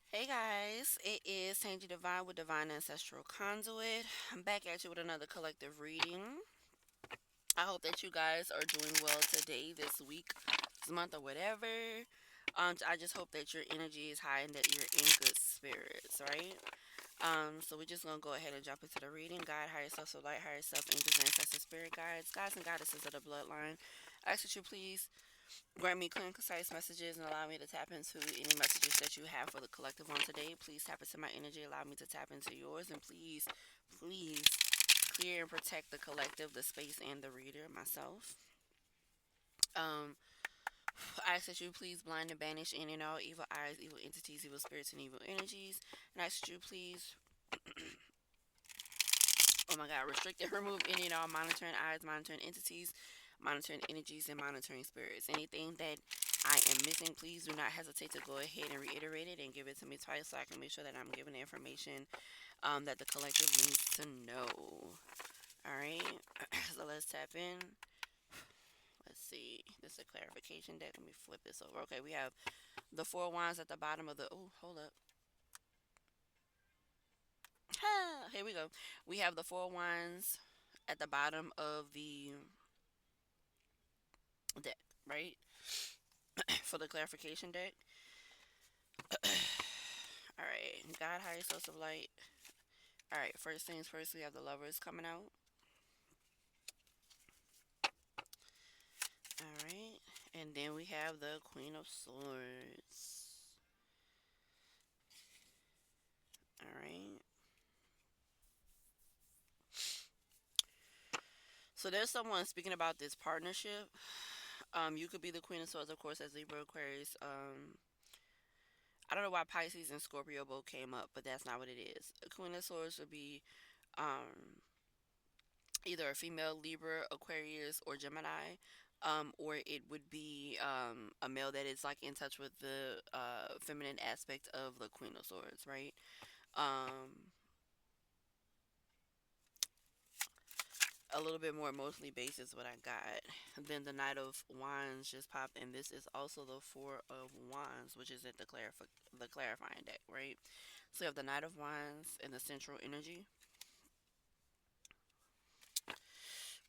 Hey guys, it is Tangy Divine with Divine Ancestral Conduit. I'm back at you with another collective reading. I hope that you guys are doing well today, this week, this month, or whatever. I just hope that your energy is high and that you're in good spirits, right? So we're just gonna go ahead and jump into the reading. God, higher self, so light, higher self, angels, ancestors, spirit guides, gods and goddesses of the bloodline. I ask that you please grant me clear and concise messages and allow me to tap into any messages that you have for the collective on today. Please tap into my energy, allow me to tap into yours, and please clear and protect the collective, the space, and the reader, myself. Um, I ask that you please blind and banish any and all evil eyes, evil entities, evil spirits, and evil energies. And I ask that you please, oh my God, restrict and remove any and all monitoring eyes, monitoring entities, monitoring energies, and monitoring spirits. Anything that I am missing, please do not hesitate to go ahead and reiterate it and give it to me twice so I can make sure that I'm giving the information that the collective needs to know. All right, so let's tap in. Let's see. This is a clarification deck. Let me flip this over. Okay, we have the four wands at the bottom of the. Oh, hold up. Here we go. We have the four wands at the bottom of the deck, right? For the clarification deck. All right, God, higher source of light. All right, first things first, we have the lovers coming out. All right, and then we have the Queen of Swords. All right, so there's someone speaking about this partnership. You could be the Queen of Swords, of course, as Libra, Aquarius. I don't know why Pisces and Scorpio both came up, but that's not what it is. A Queen of Swords would be um, either a female Libra, Aquarius, or Gemini. Or it would be a male that is like in touch with the feminine aspect of the Queen of Swords, right? Um, a little bit more emotionally based is what I got. Then the Knight of Wands just popped, and this is also the Four of Wands, which is at the clarifying deck, right? So you have the Knight of Wands and the central energy.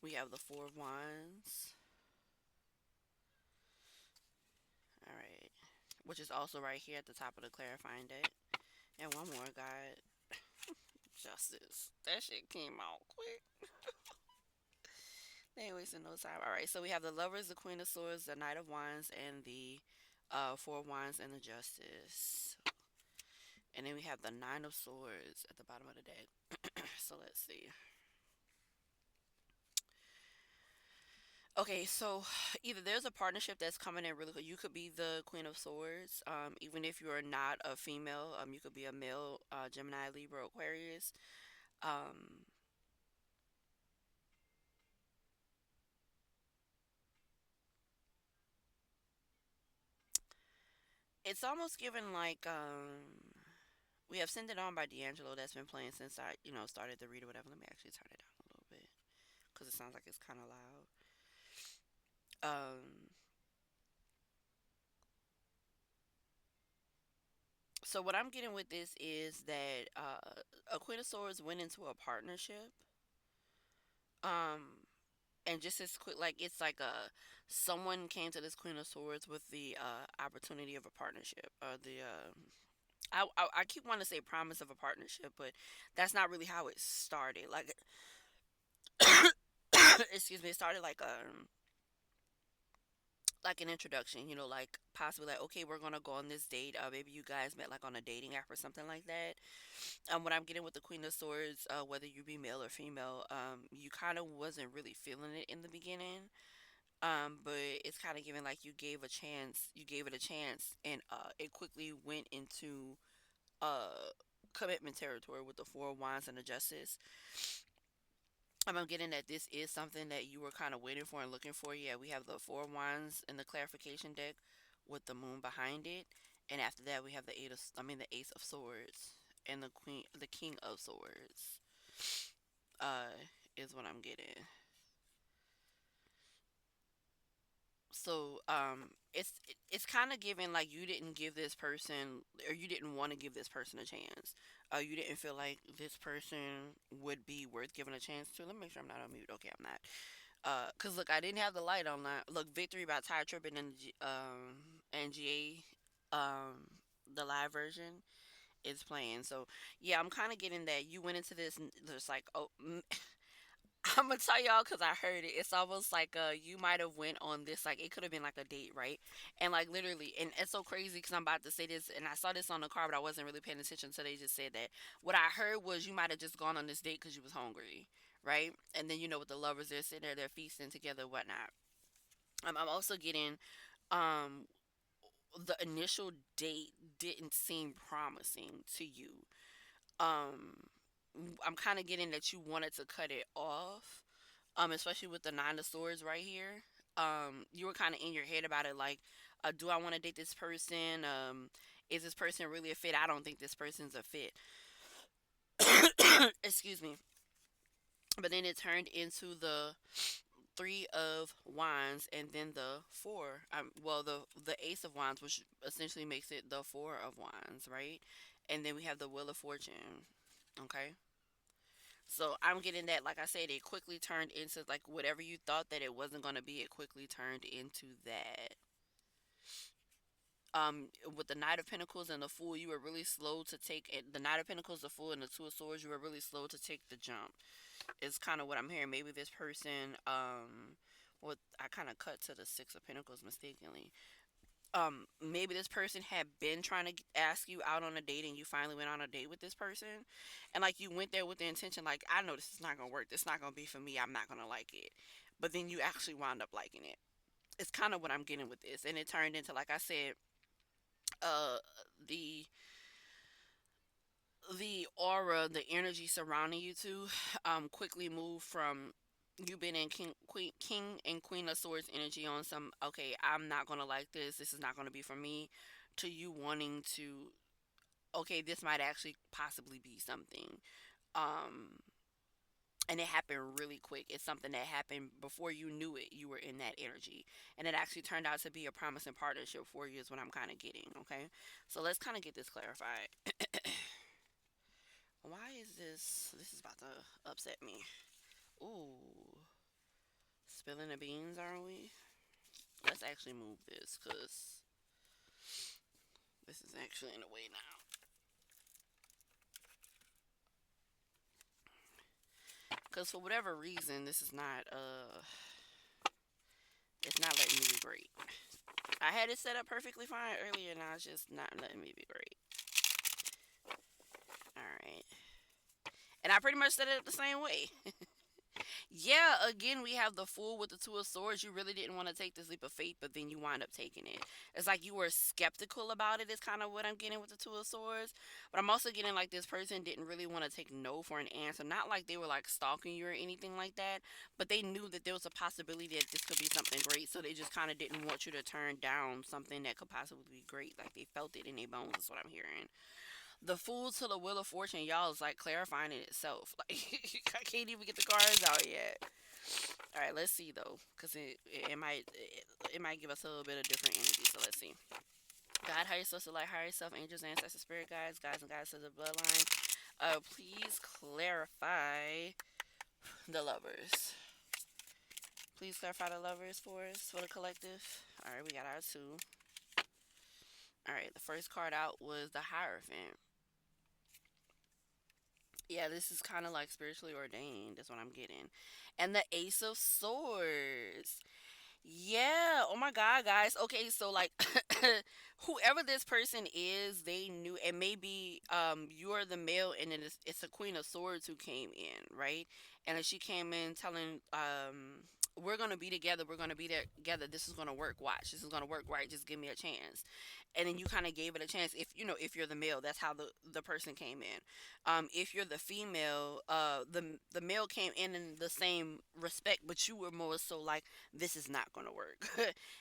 We have the Four of Wands, all right, which is also right here at the top of the clarifying deck. And one more, God, Justice. That shit came out quick. They ain't wasting no time. All right, so we have the Lovers, the Queen of Swords, the Knight of Wands, and the Four of Wands and the Justice. And then we have the Nine of Swords at the bottom of the deck. So let's see. Okay, so either there's a partnership that's coming in really good. You could be the Queen of Swords, even if you're not a female. You could be a male, Gemini, Libra, Aquarius. Um, it's almost given like we have "Send It On" by D'Angelo that's been playing since I started the read or whatever. Let me actually turn it down a little bit because it sounds like it's kind of loud. Um, so what I'm getting with this is that a Queen of Swords went into a partnership. Um, and just as quick, like it's like a someone came to this Queen of Swords with the opportunity of a partnership, or the I keep wanting to say promise of a partnership, but that's not really how it started. Like, excuse me, it started like an introduction, like possibly like, okay, we're gonna go on this date. Maybe you guys met like on a dating app or something like that. What I'm getting with the Queen of Swords, whether you be male or female, you kind of wasn't really feeling it in the beginning. But it's kind of giving like you gave it a chance, and it quickly went into uh commitment territory with the Four of Wands and the Justice. I'm getting that this is something that you were kind of waiting for and looking for. Yeah, we have the Four of Wands in the clarification deck with the moon behind it, and after that we have the Ace of Swords and the King of Swords. Uh, is what I'm getting. So it's kind of given like you didn't give this person, or you didn't want to give this person a chance. You didn't feel like this person would be worth giving a chance to. Let me make sure I'm not on mute. Okay, I'm not. Cause look, I didn't have the light on. That. Look, Victory by Ty Trippin and NGA, the live version is playing. So yeah, I'm kind of getting that you went into this just like, oh, I'm gonna tell y'all because I heard it. It's almost like you might have went on this, like it could have been like a date, right? And like literally, and it's so crazy because I'm about to say this, and I saw this on the car, but I wasn't really paying attention, so they just said that. What I heard was you might have just gone on this date because you was hungry, right? And then with the lovers, they're sitting there, they're feasting together, whatnot. I'm also getting um the initial date didn't seem promising to you. Um, I'm kind of getting that you wanted to cut it off, especially with the nine of swords right here. You were kind of in your head about it, like, do I want to date this person? Is this person really a fit? I don't think this person's a fit. Excuse me. But then it turned into the three of wands and then the four. Well, the ace of wands, which essentially makes it the four of wands, right? And then we have the wheel of fortune. Okay. So I'm getting that, like I said, it quickly turned into like whatever you thought that it wasn't gonna be. It quickly turned into that. With the Knight of Pentacles and the Fool, you were really slow to take it. The Knight of Pentacles, the Fool, and the Two of Swords, you were really slow to take the jump. Is kind of what I'm hearing. Maybe this person, well, I kind of cut to the Six of Pentacles mistakenly. Maybe this person had been trying to ask you out on a date and you finally went on a date with this person, and like you went there with the intention, like, I know this is not gonna work, this is not gonna be for me, I'm not gonna like it, but then you actually wound up liking it. It's kind of what I'm getting with this, and it turned into, like I said, uh the aura, the energy surrounding you two, quickly moved from you been in king and queen of swords energy on some, okay, I'm not gonna like this is not gonna be for me, to you wanting to, okay, this might actually possibly be something. Um, and it happened really quick. It's something that happened before you knew it. You were in that energy, and it actually turned out to be a promising partnership for you. Is what I'm kind of getting. Okay, so let's kind of get this clarified. Why is this? This is about to upset me. Ooh, spilling the beans, aren't we? Let's actually move this because this is actually in the way now. Because for whatever reason, this is not it's not letting me be great. I had it set up perfectly fine earlier, now it's just not letting me be great. All right, and I pretty much set it up the same way. Yeah, again, we have the Fool with the Two of Swords. You really didn't want to take this leap of faith, but then you wind up taking it. It's like you were skeptical about it, is kind of what I'm getting with the Two of Swords. But I'm also getting like this person didn't really want to take no for an answer. Not like they were like stalking you or anything like that, but they knew that there was a possibility that this could be something great. So they just kind of didn't want you to turn down something that could possibly be great. Like they felt it in their bones, is what I'm hearing. The Fool to the Wheel of Fortune, y'all, is like clarifying it itself. Like I can't even get the cards out yet. All right, let's see though, because it might give us a little bit of different energy. So let's see. God, higher source of light, higher self, angels, ancestors, spirit guides, guides and goddesses of the bloodline. Please clarify the lovers. Please clarify the lovers for us, for the collective. All right, we got our two. All right, the first card out was the Hierophant. Yeah, this is kind of like spiritually ordained. That's what I'm getting. And the Ace of Swords. Yeah. Oh my God, guys. Okay, so like whoever this person is, they knew, and maybe you're the male and it's a Queen of Swords who came in, right? And then she came in telling we're gonna be together, we're gonna be there together, this is gonna work, watch, this is gonna work, right? Just give me a chance. And then you kind of gave it a chance. If if you're the male, that's how the person came in. If you're the female, the male came in the same respect, but you were more so like, this is not going to work.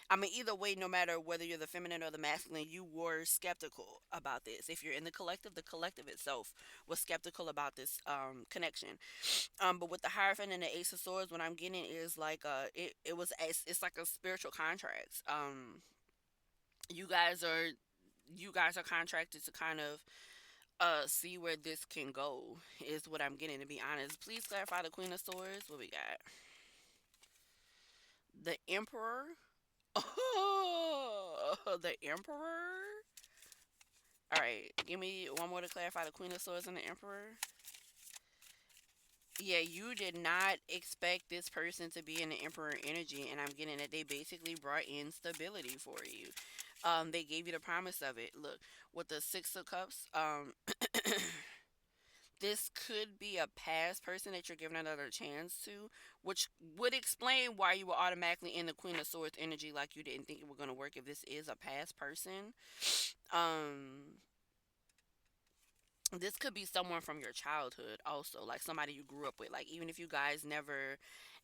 I mean, either way, no matter whether you're the feminine or the masculine, you were skeptical about this. If you're in the collective itself was skeptical about this connection. But with the Hierophant and the Ace of Swords, what I'm getting is like it was it's like a spiritual contract. You guys are you guys are contracted to kind of see where this can go is what I'm getting, to be honest. Please clarify the Queen of Swords. What we got? The Emperor. Oh, the Emperor. All right, give me one more to clarify the Queen of Swords and the Emperor. Yeah, you did not expect this person to be in the Emperor energy, and I'm getting that they basically brought in stability for you. They gave you the promise of it. Look, with the Six of Cups, this could be a past person that you're giving another chance to, which would explain why you were automatically in the Queen of Swords energy, like you didn't think it was going to work if this is a past person. Um, this could be someone from your childhood also, like somebody you grew up with. Like even if you guys never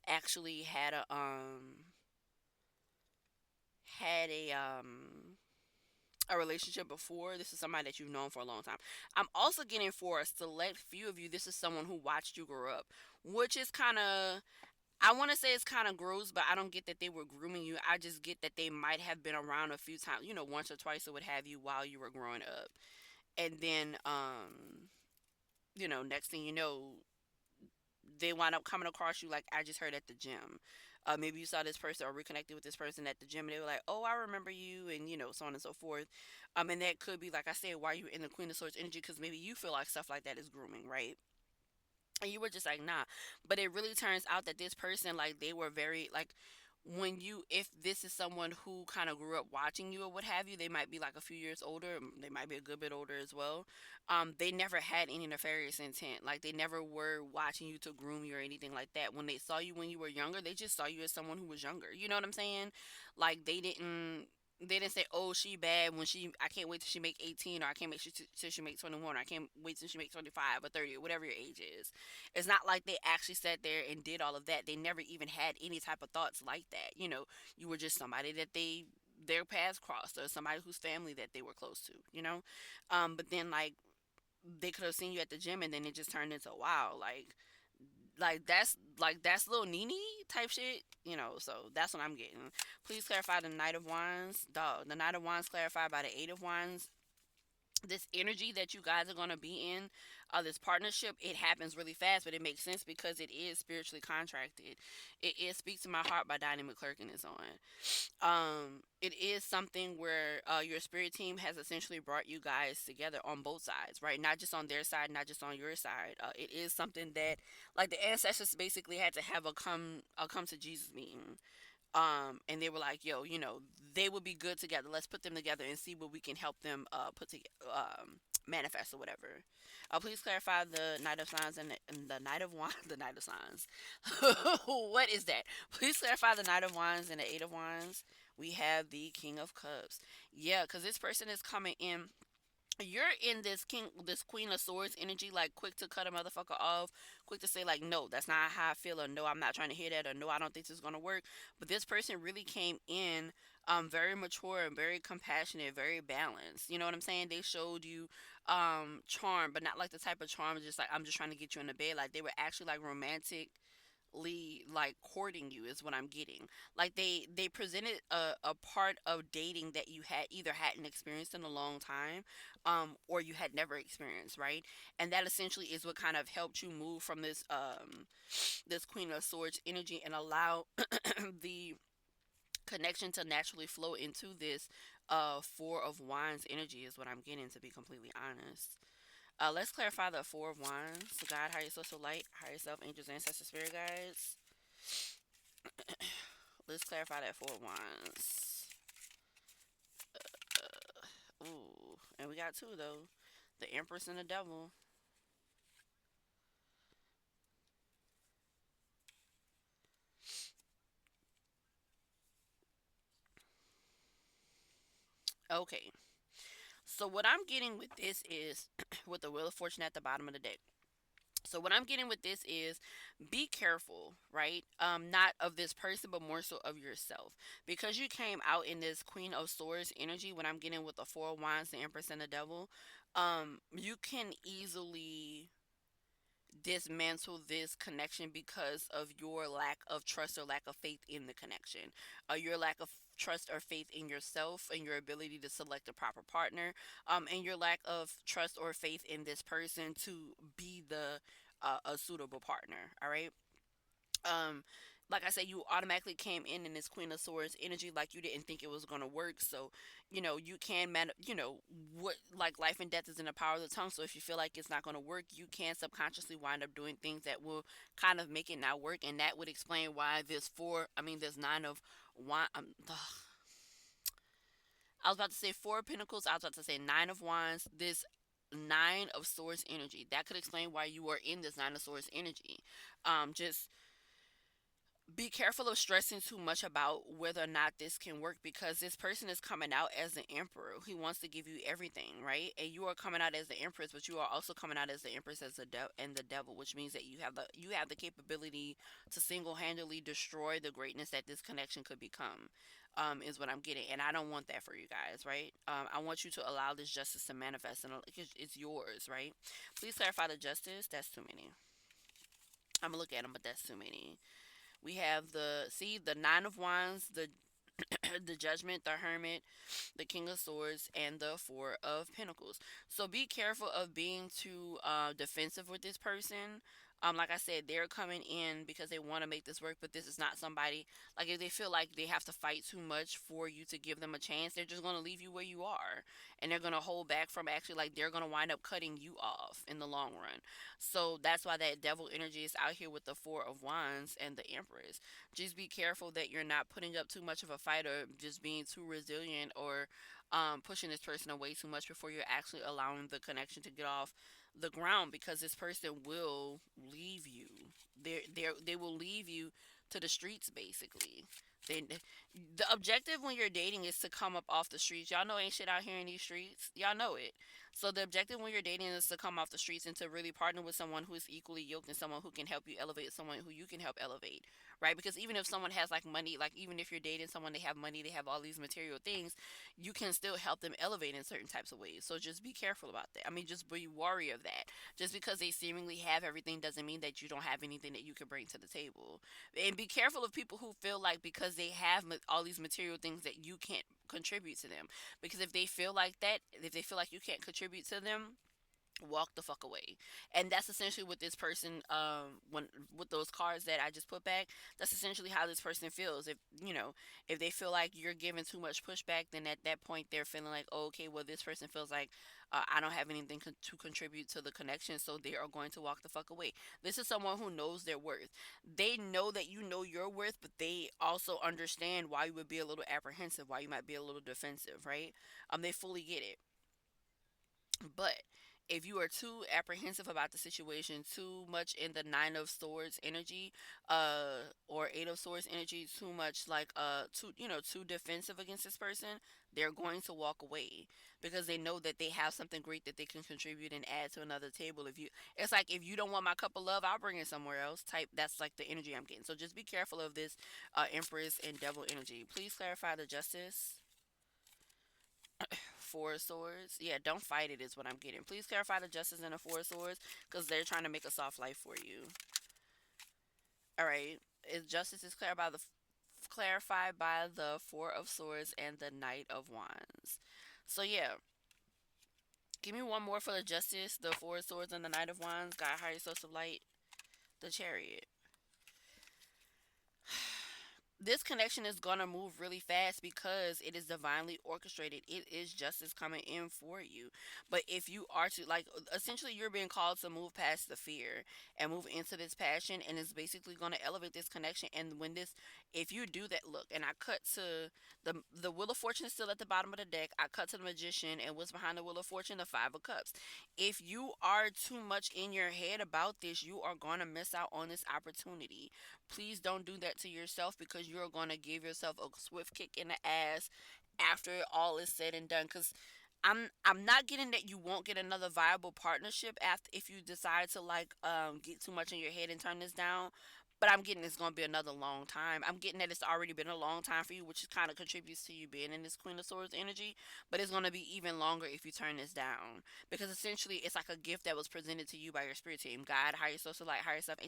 actually had a relationship before, this is somebody that you've known for a long time. I'm also getting for a select few of you, this is someone who watched you grow up, which is kind of, I want to say it's kind of gross, but I don't get that they were grooming you. I just get that they might have been around a few times, once or twice, or what have you, while you were growing up. And then, next thing you know, they wind up coming across you, like I just heard at the gym. Maybe you saw this person or reconnected with this person at the gym, and they were like, "Oh, I remember you," and so on and so forth. And that could be, like I said, why you in the Queen of Swords energy, because maybe you feel like stuff like that is grooming, right? And you were just like, nah. But it really turns out that this person, like, they were very, like, when you, if this is someone who kind of grew up watching you or what have you, they might be like a few years older, they might be a good bit older as well. They never had any nefarious intent. Like, they never were watching you to groom you or anything like that. When they saw you when you were younger, they just saw you as someone who was younger. You know what I'm saying? Like, they didn't say, "Oh, she bad when she. I can't wait till she make 18, or I can't wait till she make 21, or I can't wait till she make 25 or 30, or whatever your age is." It's not like they actually sat there and did all of that. They never even had any type of thoughts like that. You were just somebody that their paths crossed, or somebody whose family that they were close to. But then, they could have seen you at the gym, and then it just turned into, wow, that's little Nene type shit. So that's what I'm getting. Please clarify the Knight of Wands. Dog, the Knight of Wands clarified by the Eight of Wands. This energy that you guys are going to be in, this partnership, it happens really fast, but it makes sense because it is spiritually contracted. It is Speak to My Heart by Donnie McClurkin is on. It is something where your spirit team has essentially brought you guys together on both sides, right? Not just on their side, not just on your side. It is something that, like, the ancestors basically had to have a come to Jesus meeting. And they were like, yo, they would be good together. Let's put them together and see what we can help them put together, manifest or whatever. Please clarify the Knight of Signs and the Knight of Wands, the Knight of Signs. What is that? Please clarify the Knight of Wands and the Eight of Wands. We have the King of Cups. Yeah, because this person is coming in, you're in this Queen of Swords energy, like quick to cut a motherfucker off, quick to say, like, no, that's not how I feel, or no, I'm not trying to hear that, or no, I don't think this is gonna work. But this person really came in very mature and very compassionate, very balanced. You know what I'm saying? They showed you charm, but not like the type of charm just like, I'm just trying to get you in the bed. Like, they were actually like romantic, like courting you is what I'm getting. Like, they presented a part of dating that you had either hadn't experienced in a long time, or you had never experienced, right? And that essentially is what kind of helped you move from this Queen of Swords energy and allow the connection to naturally flow into this Four of Wands energy is what I'm getting, to be completely honest. Let's clarify the Four of Wands. So God, higher social light, higher self, angels, ancestors, spirit guides. Let's clarify that Four of Wands. Ooh, and we got two though. The Empress and the Devil. Okay. So what I'm getting with this is with the Wheel of Fortune at the bottom of the deck. So what I'm getting with this is be careful, right? Not of this person, but more so of yourself. Because you came out in this Queen of Swords energy, when I'm getting with the Four of Wands, the Empress and the Devil, you can easily dismantle this connection because of your lack of trust or lack of faith in the connection, your lack of trust or faith in yourself and your ability to select a proper partner, and your lack of trust or faith in this person to be the a suitable partner. All right. um like I said, you automatically came in this Queen of Swords energy, like you didn't think it was going to work. So you can what, like, life and death is in the power of the tongue. So if you feel like it's not going to work, you can subconsciously wind up doing things that will kind of make it not work, and that would explain why this nine of wine. I was about to say Four of Pentacles. I was about to say Nine of Wands. This Nine of Swords energy, that could explain why you are in this Nine of Swords energy. Just be careful of stressing too much about whether or not this can work, because this person is coming out as the emperor. He wants to give you everything, right? And you are coming out as the empress, but you are also coming out as the empress as and the devil, which means that you have the capability to single-handedly destroy the greatness that this connection could become. Is what I'm getting, and I don't want that for you guys, right? I want you to allow this justice to manifest, and it's yours, right? Please clarify the justice. That's too many. I'm gonna look at them, but that's too many. We have the Nine of Wands, the the Judgment, the Hermit, the King of Swords, and the Four of Pentacles. So be careful of being too defensive with this person. Like I said, they're coming in because they want to make this work, but this is not somebody, like, if they feel like they have to fight too much for you to give them a chance, they're just going to leave you where you are, and they're going to hold back from, actually, like, they're going to wind up cutting you off in the long run. So that's why that devil energy is out here with the Four of Wands and the Empress. Just be careful that you're not putting up too much of a fight, or just being too resilient, or pushing this person away too much before you're actually allowing the connection to get off the ground, because this person will leave you. They will leave you to the streets, basically. They, the objective when you're dating is to come up off the streets. Y'all know ain't shit out here in these streets. Y'all know it. So the objective when you're dating is to come off the streets and to really partner with someone who is equally yoked, and someone who can help you elevate, someone who you can help elevate, right? Because even if someone has like money, like even if you're dating someone, they have money, they have all these material things, you can still help them elevate in certain types of ways. So just be careful about that. I mean, just be wary of that. Just because they seemingly have everything doesn't mean that you don't have anything that you can bring to the table. And be careful of people who feel like because they have all these material things that you can't contribute to them. Because if they feel like that, if they feel like you can't contribute to them, walk the fuck away. And that's essentially what this person, when with those cards that I just put back, that's essentially how this person feels. If they feel like you're giving too much pushback, then at that point they're feeling like, oh, okay, well, this person feels like I don't have anything to contribute to the connection, so they are going to walk the fuck away. This is someone who knows their worth. They know that you know your worth, but they also understand why you would be a little apprehensive, why you might be a little defensive, right? They fully get it. But if you are too apprehensive about the situation, too much in the Nine of Swords energy, or Eight of Swords energy, too much like too defensive against this person, they're going to walk away, because they know that they have something great that they can contribute and add to another table. It's like, if you don't want my cup of love, I'll bring it somewhere else. Type. That's like the energy I'm getting. So just be careful of this Empress and Devil energy. Please clarify the Justice. Four of Swords. Yeah, don't fight it is what I'm getting. Please clarify the Justice and the Four of Swords, because they're trying to make a soft life for you. All right. Justice is clarified by the Four of Swords and the Knight of Wands. So yeah, give me one more for the Justice, the Four of Swords, and the Knight of Wands. God, higher source of light, the Chariot. This connection is going to move really fast because it is divinely orchestrated. It is justice coming in for you. But if you are to, like, essentially, you're being called to move past the fear and move into this passion, and it's basically going to elevate this connection. And if you do that, look, and I cut to the Wheel of Fortune is still at the bottom of the deck. I cut to the Magician, and what's behind the Wheel of Fortune? The Five of Cups. If you are too much in your head about this, you are going to miss out on this opportunity. Please don't do that to yourself, because you're going to give yourself a swift kick in the ass after all is said and done. Because I'm not getting that you won't get another viable partnership after, if you decide to, like, get too much in your head and turn this down. But I'm getting it's gonna be another long time. I'm getting that it's already been a long time for you, which kind of contributes to you being in this Queen of Swords energy. But it's gonna be even longer if you turn this down, because essentially it's like a gift that was presented to you by your spirit team, God, higher social light, higher stuff,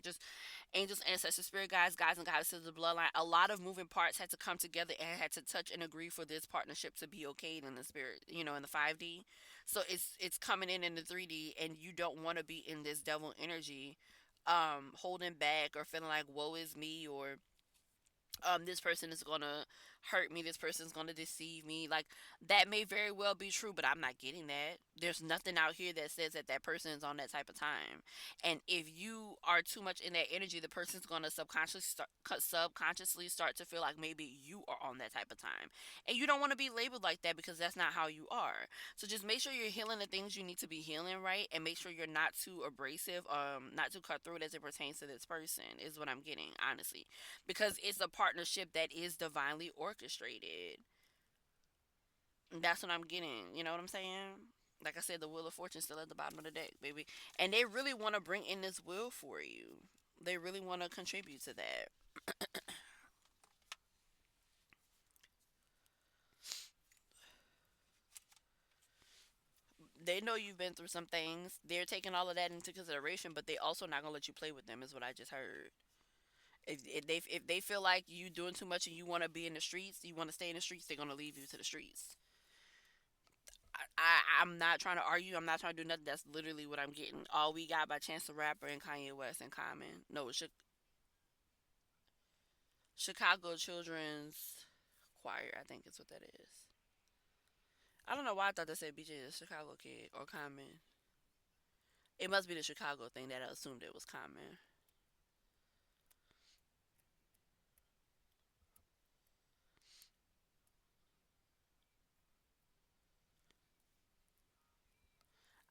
angels, ancestors, spirit guides, guides and goddesses of the bloodline. A lot of moving parts had to come together and had to touch and agree for this partnership to be okayed in the spirit, in the 5D. So it's coming in the 3D, and you don't want to be in this devil energy, holding back or feeling like woe is me, or this person is gonna hurt me, this person's gonna deceive me. Like, that may very well be true, but I'm not getting that. There's nothing out here that says that that person is on that type of time. And if you are too much in that energy, the person's gonna subconsciously start to feel like maybe you are on that type of time, and you don't want to be labeled like that, because that's not how you are. So just make sure you're healing the things you need to be healing, right? And make sure you're not too abrasive, not too cutthroat as it pertains to this person, is what I'm getting, honestly, because it's a partnership that is divinely orchestrated. That's what I'm getting. You know what I'm saying? Like I said, the wheel of fortune still at the bottom of the deck, baby. And they really want to bring in this wheel for you. They really want to contribute to that. They know you've been through some things. They're taking all of that into consideration, but they also not gonna let you play with them, is what I just heard. If they feel like you doing too much and you want to be in the streets, you want to stay in the streets, they're gonna leave you to the streets. I'm not trying to argue. I'm not trying to do nothing. That's literally what I'm getting. All we got by Chance the Rapper and Kanye West in common. No, Chicago Children's Choir. I think is what that is. I don't know why I thought they said BJ is a Chicago kid or Common. It must be the Chicago thing that I assumed it was Common.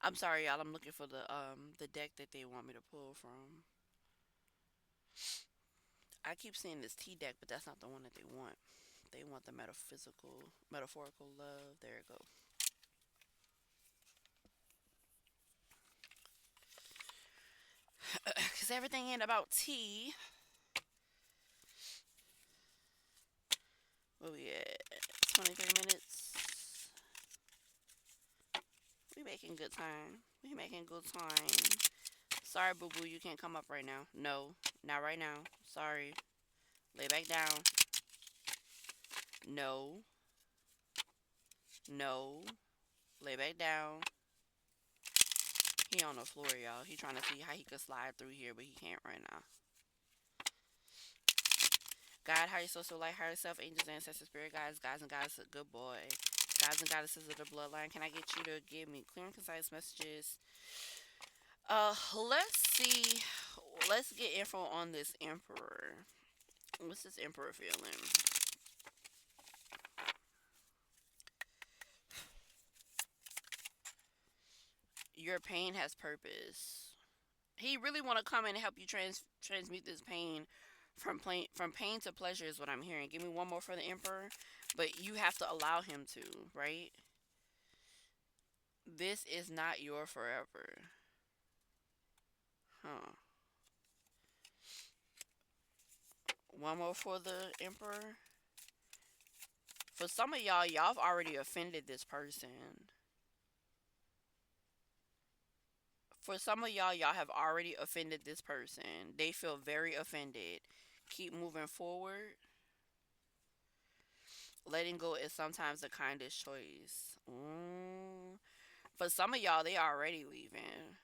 I'm sorry, y'all. I'm looking for the deck that they want me to pull from. I keep seeing this T deck, but that's not the one that they want. They want the metaphorical love. There it go. Cause everything ain't about T. Where we at? 23 minutes. We making good time. We making good time. Sorry, boo boo, you can't come up right now. No, not right now. Sorry. Lay back down. No, no. Lay back down. He on the floor, y'all. He trying to see how he could slide through here, but he can't right now. God, higher social light, higher self, angels, ancestors, spirit guides, guys and goddesses, good boy. Guys and goddesses of the bloodline, can I get you to give me clear and concise messages? Let's see. Let's get info on this emperor. What's this emperor feeling? Your pain has purpose. He really want to come in and help you transmute this pain from pain to pleasure, is what I'm hearing. Give me one more for the emperor, but you have to allow him to, right? This is not your forever. Huh. One more for the emperor. For some of y'all have already offended this person. For some of y'all have already offended this person. They feel very offended. Keep moving forward. Letting go is sometimes the kindest choice. For some of y'all, they already leaving.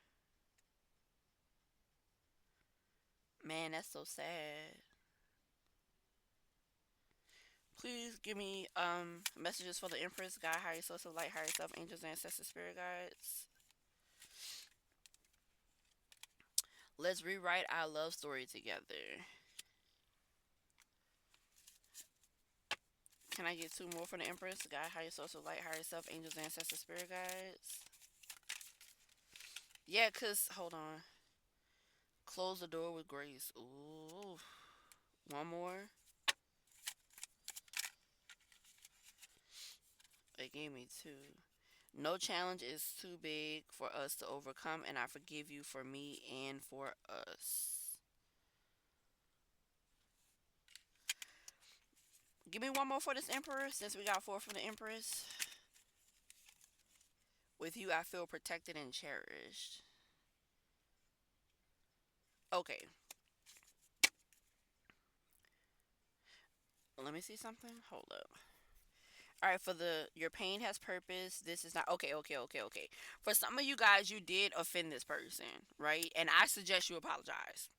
Man, that's so sad. Please give me messages for the Empress, God, higher source of light, higher self, angels, ancestors, spirit guides. Let's rewrite our love story together. Can I get two more for the Empress, God, higher source of light, higher self, angels, ancestors, spirit guides? Yeah, cause hold on. Close the door with grace. Ooh. One more. It gave me two. No challenge is too big for us to overcome, and I forgive you for me and for us. Give me one more for this Emperor, since we got four from the Empress. With you, I feel protected and cherished. Okay, let me see something. Hold up. All right, for the your pain has purpose. This is not okay. Okay, okay, okay. For some of you guys, you did offend this person, right? And I suggest you apologize.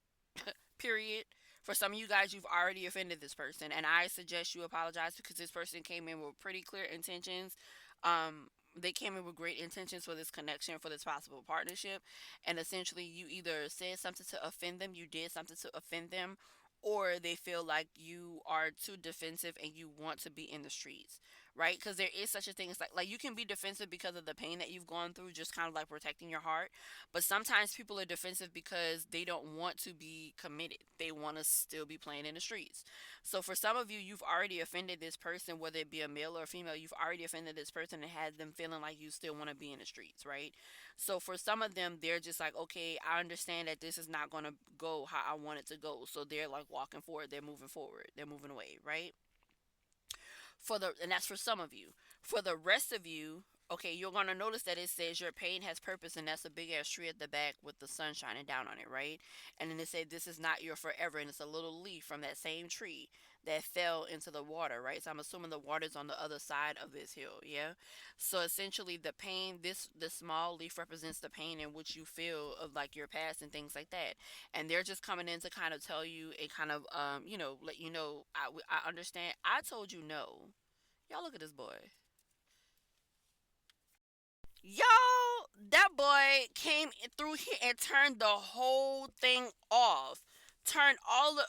Period. For some of you guys, you've already offended this person, and I suggest you apologize because this person came in with pretty clear intentions. They came in with great intentions for this connection, for this possible partnership, and essentially, you either said something to offend them, you did something to offend them, or they feel like you are too defensive and you want to be in the streets, right? Because there is such a thing as like you can be defensive because of the pain that you've gone through, just kind of like protecting your heart, but sometimes people are defensive because they don't want to be committed. They want to still be playing in the streets. So for some of you, you've already offended this person, whether it be a male or a female, you've already offended this person and had them feeling like you still want to be in the streets, right? So for some of them, they're just like, okay, I understand that this is not going to go how I want it to go. So they're like walking forward, they're moving forward, they're moving away, right? And that's for some of you. For the rest of you, okay, you're gonna notice that it says your pain has purpose, and that's a big ass tree at the back with the sun shining down on it, right? And then it said this is not your forever, and it's a little leaf from that same tree that fell into the water, right? So I'm assuming the water's on the other side of this hill, yeah. So essentially, the pain, this small leaf represents the pain in which you feel of like your past and things like that, and they're just coming in to kind of tell you and kind of let you know I understand. I told you no. Y'all look at this boy. Y'all, that boy came through here and turned the whole thing off. Turned all the.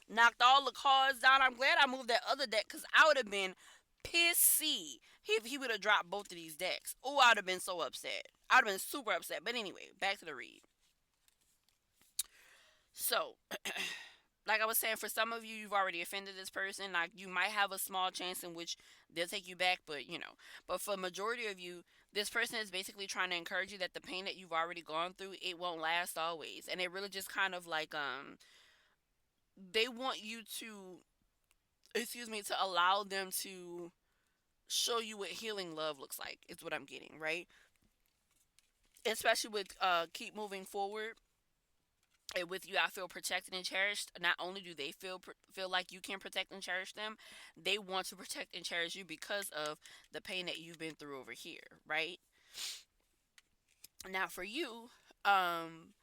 Knocked all the cards down. I'm glad I moved that other deck because I would have been pissy if he would have dropped both of these decks. Oh, I would have been so upset. I would have been super upset. But anyway, back to the read. So, like I was saying, for some of you, you've already offended this person. Like you might have a small chance in which they'll take you back, but But for majority of you, this person is basically trying to encourage you that the pain that you've already gone through, it won't last always, and it really just kind of like they want you to, excuse me, to allow them to show you what healing love looks like. Is what I'm getting, right? Especially with keep moving forward, and with you I feel protected and cherished. Not only do they feel like you can protect and cherish them, they want to protect and cherish you because of the pain that you've been through over here, right? Now for you, um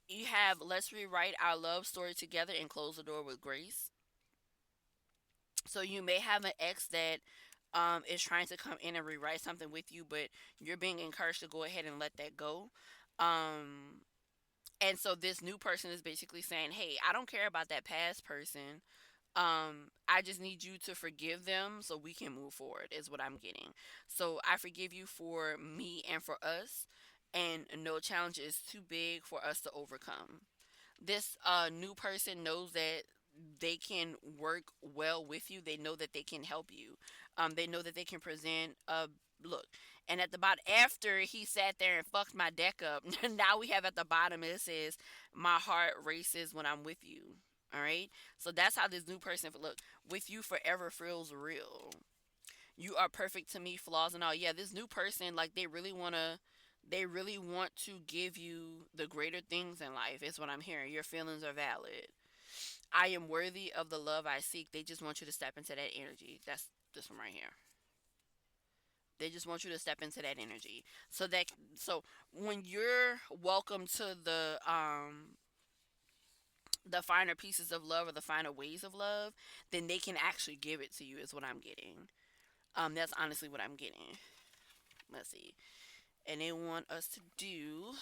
you have let's rewrite our love story together and close the door with grace. So you may have an ex that is trying to come in and rewrite something with you, but you're being encouraged to go ahead and let that go. um and so this new person is basically saying, hey, I don't care about that past person. I just need you to forgive them so we can move forward, is what I'm getting. So I forgive you for me and for us, and no challenge is too big for us to overcome. This new person knows that they can work well with you. They know that they can help you. They know that they can present a look. And at the bottom, after he sat there and fucked my deck up, now we have at the bottom it says, "My heart races when I'm with you." All right. So that's how this new person look. With you forever feels real. You are perfect to me, flaws and all. Yeah, this new person, like they really want to give you the greater things in life. Is what I'm hearing. Your feelings are valid. I am worthy of the love I seek. They just want you to step into that energy. That's this one right here. They just want you to step into that energy. So when you're welcome to the finer pieces of love or the finer ways of love, then they can actually give it to you. Is what I'm getting. That's honestly what I'm getting. Let's see. And they want us to do.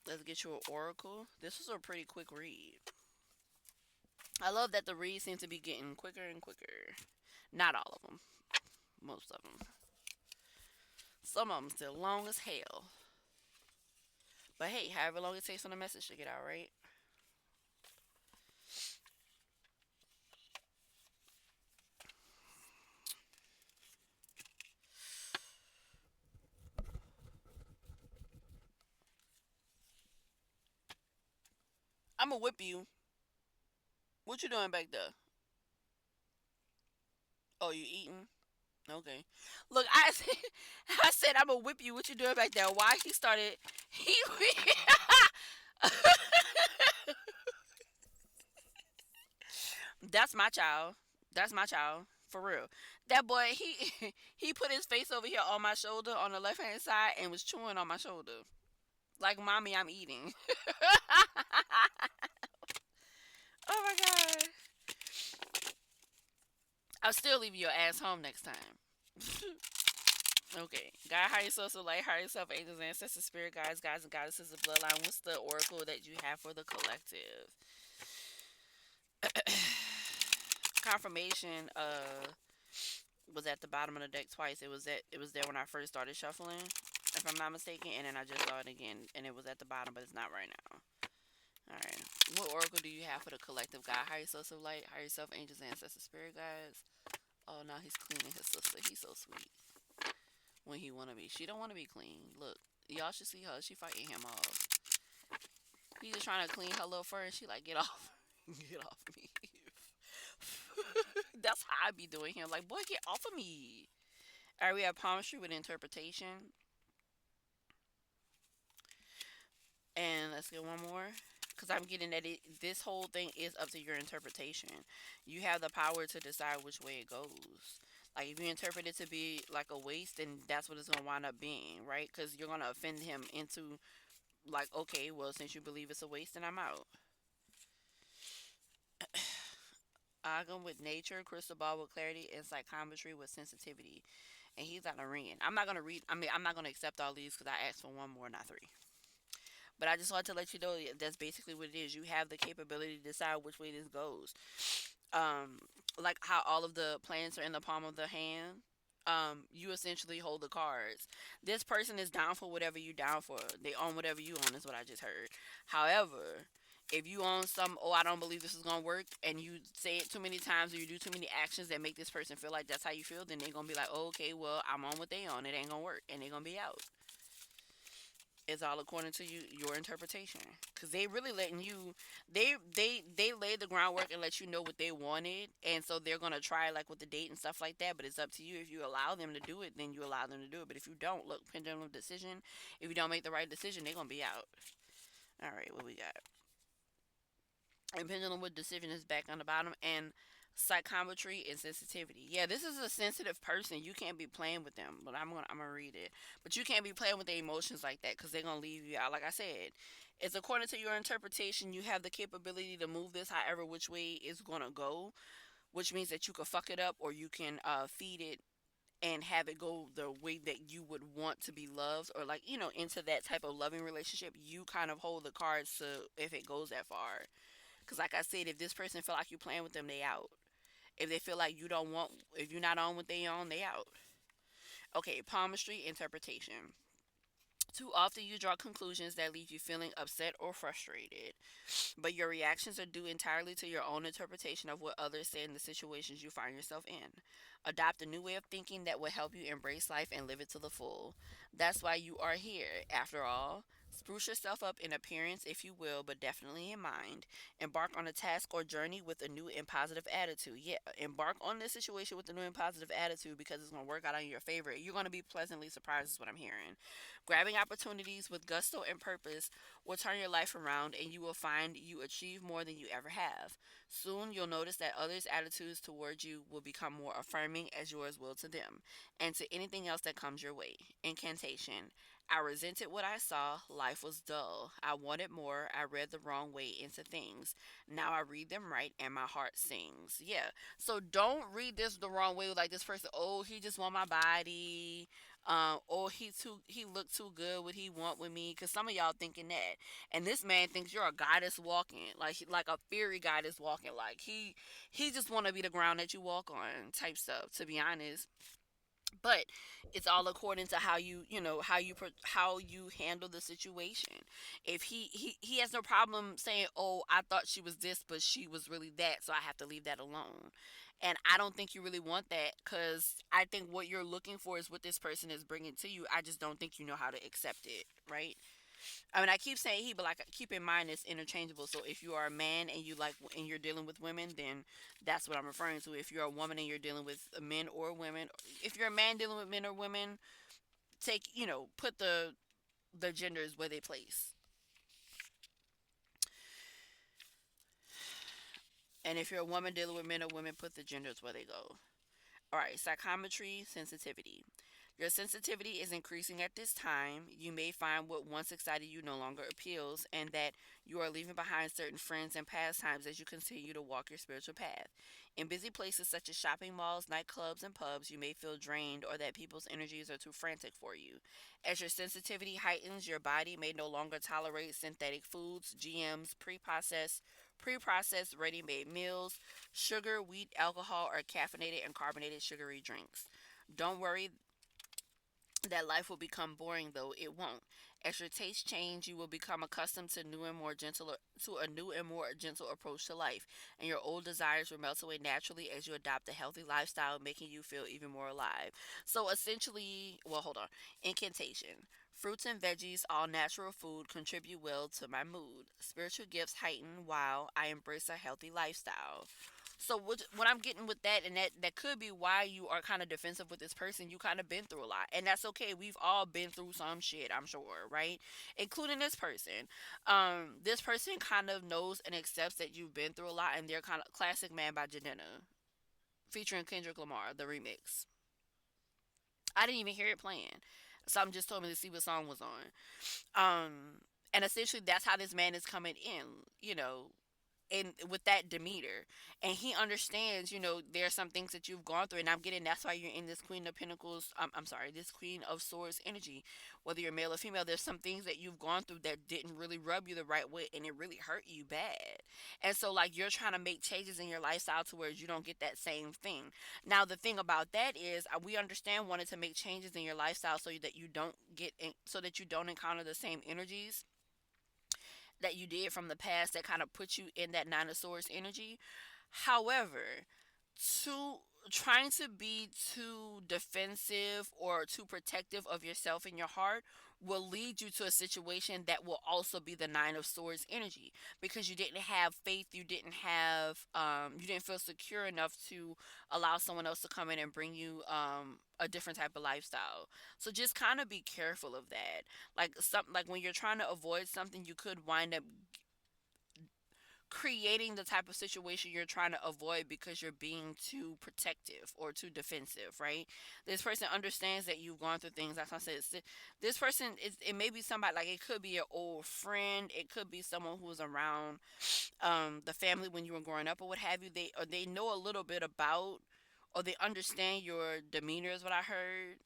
Let's get you an oracle. This was a pretty quick read. I love that the reads seem to be getting quicker and quicker. Not all of them. Most of them. Some of them still long as hell. But hey, however long it takes for the message to get out, right? I'm gonna whip you. What you doing back there? Oh, you eating? Okay. Look, I said I'm gonna whip you. What you doing back there? Why he started? He. That's my child. That's my child. For real. That boy, he put his face over here on my shoulder on the left hand side and was chewing on my shoulder. Like, mommy, I'm eating. Oh my god. I'll still leave your ass home next time. Okay. God, higher source of light, higher self, angels, ancestors, spirit guides, guides and goddesses of bloodline. What's the oracle that you have for the collective? Confirmation was at the bottom of the deck twice. It was there when I first started shuffling, if I'm not mistaken, and then I just saw it again and it was at the bottom, but it's not right now. Alright. What oracle do you have for the collective? God, higher source of light, higher self, angels, ancestors, spirit guides. Oh, now he's cleaning his sister. He's so sweet. When he wanna be. She don't wanna be clean. Look, y'all should see her. She fighting him off. He just trying to clean her little fur and she like, get off. Get off me. That's how I be doing him. Like, boy, get off of me. Alright, we have palmistry with interpretation. And let's get one more. Because I'm getting that this whole thing is up to your interpretation. You have the power to decide which way it goes. Like, if you interpret it to be like a waste, then that's what it's going to wind up being, right? Because you're going to offend him into, like, okay, well, since you believe it's a waste, then I'm out. Agam with nature, crystal ball with clarity, and psychometry with sensitivity. And he's not a ring. I'm not going to read, I mean, I'm not going to accept all these because I asked for one more, not three. But I just wanted to let you know that's basically what it is. You have the capability to decide which way this goes. Um, like how all of the plans are in the palm of the hand. You essentially hold the cards. This person is down for whatever you down for. They own whatever you own, is what I just heard. However, if you own some, oh, I don't believe this is gonna work, and you say it too many times or you do too many actions that make this person feel like that's how you feel, then they're gonna be like, oh, okay, well, I'm on what they own. It ain't gonna work, and they're gonna be out. It's all according to your interpretation, because they really letting you, they laid the groundwork and let you know what they wanted, and so they're gonna try like with the date and stuff like that, but it's up to you. If you allow them to do it, then you allow them to do it, but if you don't, look, pendulum decision, if you don't make the right decision, they're gonna be out. All right, what we got? And pendulum with decision is back on the bottom, and psychometry and sensitivity. Yeah, this is a sensitive person. You can't be playing with them, but I'm gonna read it. But you can't be playing with their emotions like that because they're gonna leave you out. Like I said, it's according to your interpretation. You have the capability to move this however which way it's gonna go, which means that you can fuck it up or you can feed it and have it go the way that you would want to be loved, or like, into that type of loving relationship. You kind of hold the cards to if it goes that far. Because, like I said, if this person feel like you playing with them, they out. If they feel like you don't want, if you're not on what they on, they out. Okay, palmistry interpretation. Too often you draw conclusions that leave you feeling upset or frustrated, but your reactions are due entirely to your own interpretation of what others say in the situations you find yourself in. Adopt a new way of thinking that will help you embrace life and live it to the full. That's why you are here, after all. Spruce yourself up in appearance, if you will, but definitely in mind. Embark on a task or journey with a new and positive attitude. Yeah, embark on this situation with a new and positive attitude because it's going to work out in your favor. You're going to be pleasantly surprised, is what I'm hearing. Grabbing opportunities with gusto and purpose will turn your life around and you will find you achieve more than you ever have. Soon you'll notice that others' attitudes towards you will become more affirming as yours will to them, and to anything else that comes your way. Incantation. I resented what I saw. Life was dull. I wanted more. I read the wrong way into things. Now I read them right and my heart sings. Yeah. So don't read this the wrong way, like this person, oh, he just want my body. Or he looked too good. What he want with me? Because some of y'all thinking that, and this man thinks you're a goddess walking, like a fairy goddess walking. Like he just want to be the ground that you walk on, type stuff. To be honest, but it's all according to how how you handle the situation. If he has no problem saying, oh, I thought she was this but she was really that, so I have to leave that alone. And I don't think you really want that, because I think what you're looking for is what this person is bringing to you. I just don't think you know how to accept it, right? I mean, I keep saying he, but like keep in mind it's interchangeable. So if you are a man and you like and you're dealing with women, then that's what I'm referring to. If you're a woman and you're dealing with men or women, if you're a man dealing with men or women, take put the genders where they place. And if you're a woman dealing with men or women, put the genders where they go. All right, psychometry sensitivity. Your sensitivity is increasing at this time. You may find what once excited you no longer appeals, and that you are leaving behind certain friends and pastimes as you continue to walk your spiritual path. In busy places such as shopping malls, nightclubs, and pubs, you may feel drained or that people's energies are too frantic for you. As your sensitivity heightens, your body may no longer tolerate synthetic foods, GMs, pre-processed ready-made meals, sugar, wheat, alcohol, or caffeinated and carbonated sugary drinks. Don't worry that life will become boring, though it won't. As your tastes change, you will become accustomed to a new and more gentle approach to life, and your old desires will melt away naturally as you adopt a healthy lifestyle, making you feel even more alive. So essentially, well, hold on. Incantation. Fruits and veggies, all natural food, contribute well to my mood. Spiritual gifts heighten while I embrace a healthy lifestyle. So what I'm getting with that, and that could be why you are kind of defensive with this person. You kind of been through a lot, and that's okay. We've all been through some shit, I'm sure, right? Including this person. This person kind of knows and accepts that you've been through a lot, and they're kind of classic man by Jadena, featuring Kendrick Lamar, the remix. I didn't even hear it playing. Something just told me to see what song was on. And essentially that's how this man is coming in. And with that demeanor, and he understands, there are some things that you've gone through, and I'm getting that's why you're in this Queen of Pentacles, I'm sorry, this Queen of Swords energy. Whether you're male or female, there's some things that you've gone through that didn't really rub you the right way, and it really hurt you bad. And so like you're trying to make changes in your lifestyle to where you don't get that same thing. Now the thing about that is, we understand wanting to make changes in your lifestyle so that you don't so that you don't encounter the same energies that you did from the past that kind of put you in that Nine of Swords energy. However, too trying to be too defensive or too protective of yourself and your heart will lead you to a situation that will also be the Nine of Swords energy, because you didn't have faith, you didn't feel secure enough to allow someone else to come in and bring you a different type of lifestyle. So just kind of be careful of that. Like when you're trying to avoid something, you could wind up creating the type of situation you're trying to avoid because you're being too protective or too defensive, right? This person understands that you've gone through things. Like I said, this person is, it may be somebody, like it could be an old friend, it could be someone who was around the family when you were growing up or what have you. They know a little bit about, or they understand your demeanor is what I heard.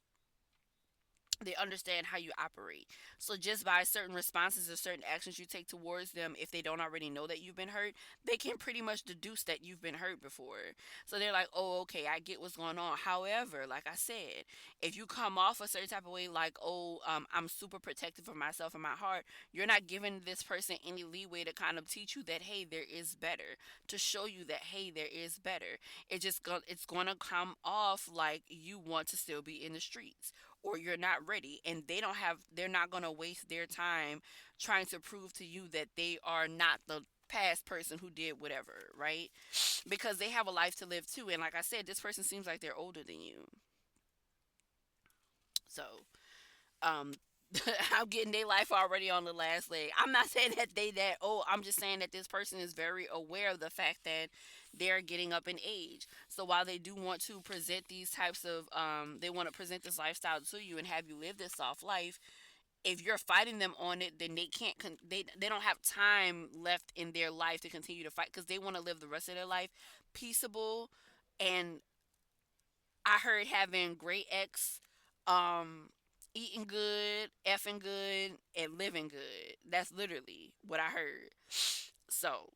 They understand how you operate. So just by certain responses or certain actions you take towards them, if they don't already know that you've been hurt, they can pretty much deduce that you've been hurt before. So they're like, oh, okay, I get what's going on. However, like I said, if you come off a certain type of way, like, oh, I'm super protective of myself and my heart, you're not giving this person any leeway to kind of teach you that, hey, there is better, to show you that, hey, there is better. It's gonna come off like you want to still be in the streets, or you're not ready, and they're not going to waste their time trying to prove to you that they are not the past person who did whatever, right? Because they have a life to live too, and like I said, this person seems like they're older than you. So um I'm getting their life already on the last leg. I'm not saying that they that old. I'm just saying that this person is very aware of the fact that they're getting up in age. So while they do want to present these types of they want to present this lifestyle to you and have you live this soft life, if you're fighting them on it, then they don't have time left in their life to continue to fight, because they want to live the rest of their life peaceable. And I heard having great ex, um, eating good, effing good, and living good. That's literally what I heard. So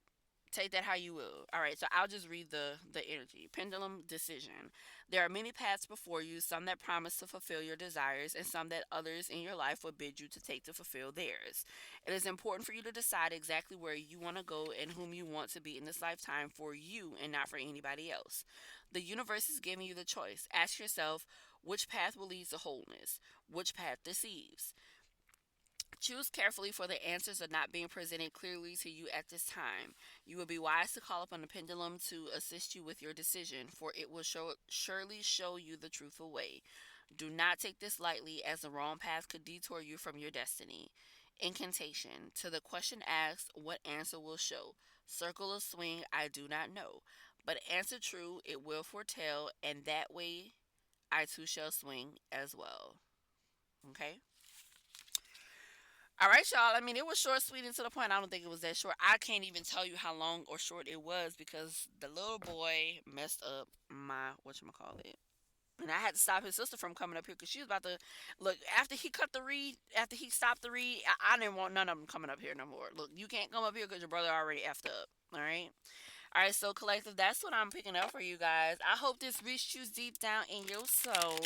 take that how you will. All right, so I'll just read the energy. Pendulum decision. There are many paths before you, some that promise to fulfill your desires, and some that others in your life will bid you to take to fulfill theirs. It is important for you to decide exactly where you want to go and whom you want to be in this lifetime, for you and not for anybody else. The universe is giving you the choice. Ask yourself, which path will lead to wholeness, which path deceives. Choose carefully, for the answers are not being presented clearly to you at this time. You will be wise to call upon the pendulum to assist you with your decision, for it will surely show you the truthful way. Do not take this lightly, as the wrong path could detour you from your destiny. Incantation. To the question asked, what answer will show? Circle or swing, I do not know. But answer true, it will foretell, and that way I too shall swing as well. Okay? All right, y'all. I mean, it was short, sweet, and to the point. I don't think it was that short. I can't even tell you how long or short it was because the little boy messed up my whatchamacallit. And I had to stop his sister from coming up here because she was about to look after he cut the read. After he stopped the read, I didn't want none of them coming up here no more. Look, you can't come up here because your brother already effed up. All right. So collective, that's what I'm picking up for you guys. I hope this reached you deep down in your soul,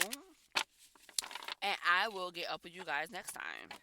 and I will get up with you guys next time.